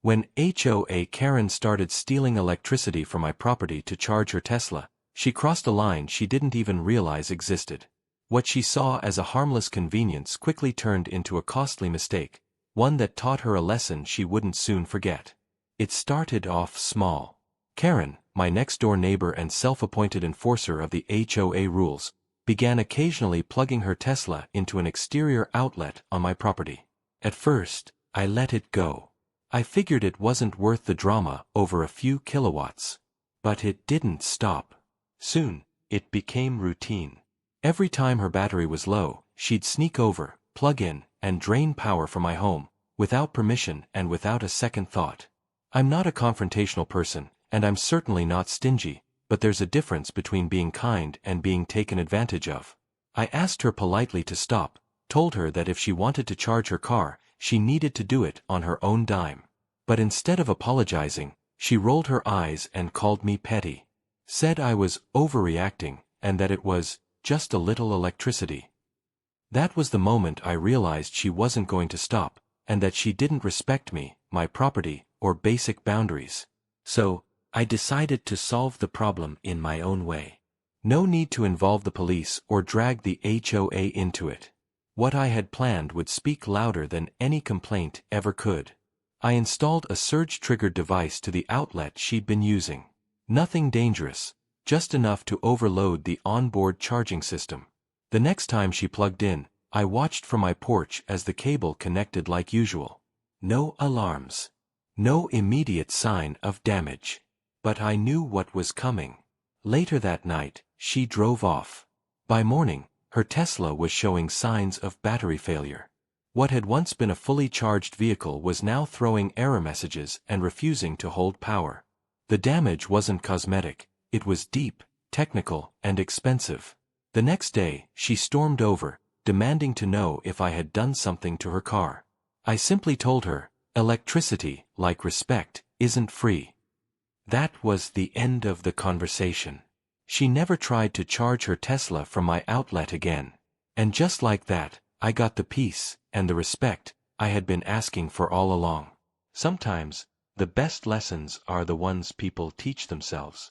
When HOA Karen started stealing electricity from my property to charge her Tesla, she crossed a line she didn't even realize existed. What she saw as a harmless convenience quickly turned into a costly mistake, one that taught her a lesson she wouldn't soon forget. It started off small. Karen, my next-door neighbor and self-appointed enforcer of the HOA rules, began occasionally plugging her Tesla into an exterior outlet on my property. At first, I let it go. I figured it wasn't worth the drama over a few kilowatts. But it didn't stop. Soon, it became routine. Every time her battery was low, she'd sneak over, plug in, and drain power from my home, without permission and without a second thought. I'm not a confrontational person, and I'm certainly not stingy, but there's a difference between being kind and being taken advantage of. I asked her politely to stop, told her that if she wanted to charge her car, she needed to do it on her own dime. But instead of apologizing, she rolled her eyes and called me petty. Said I was overreacting, and that it was just a little electricity. That was the moment I realized she wasn't going to stop, and that she didn't respect me, my property, or basic boundaries. So, I decided to solve the problem in my own way. No need to involve the police or drag the HOA into it. What I had planned would speak louder than any complaint ever could. I installed a surge-triggered device to the outlet she'd been using. Nothing dangerous, just enough to overload the onboard charging system. The next time she plugged in, I watched from my porch as the cable connected like usual. No alarms. No immediate sign of damage. But I knew what was coming. Later that night, she drove off. By morning, her Tesla was showing signs of battery failure. What had once been a fully charged vehicle was now throwing error messages and refusing to hold power. The damage wasn't cosmetic, it was deep, technical, and expensive. The next day, she stormed over, demanding to know if I had done something to her car. I simply told her, electricity, like respect, isn't free. That was the end of the conversation. She never tried to charge her Tesla from my outlet again. And just like that, I got the peace and the respect I had been asking for all along. Sometimes, the best lessons are the ones people teach themselves.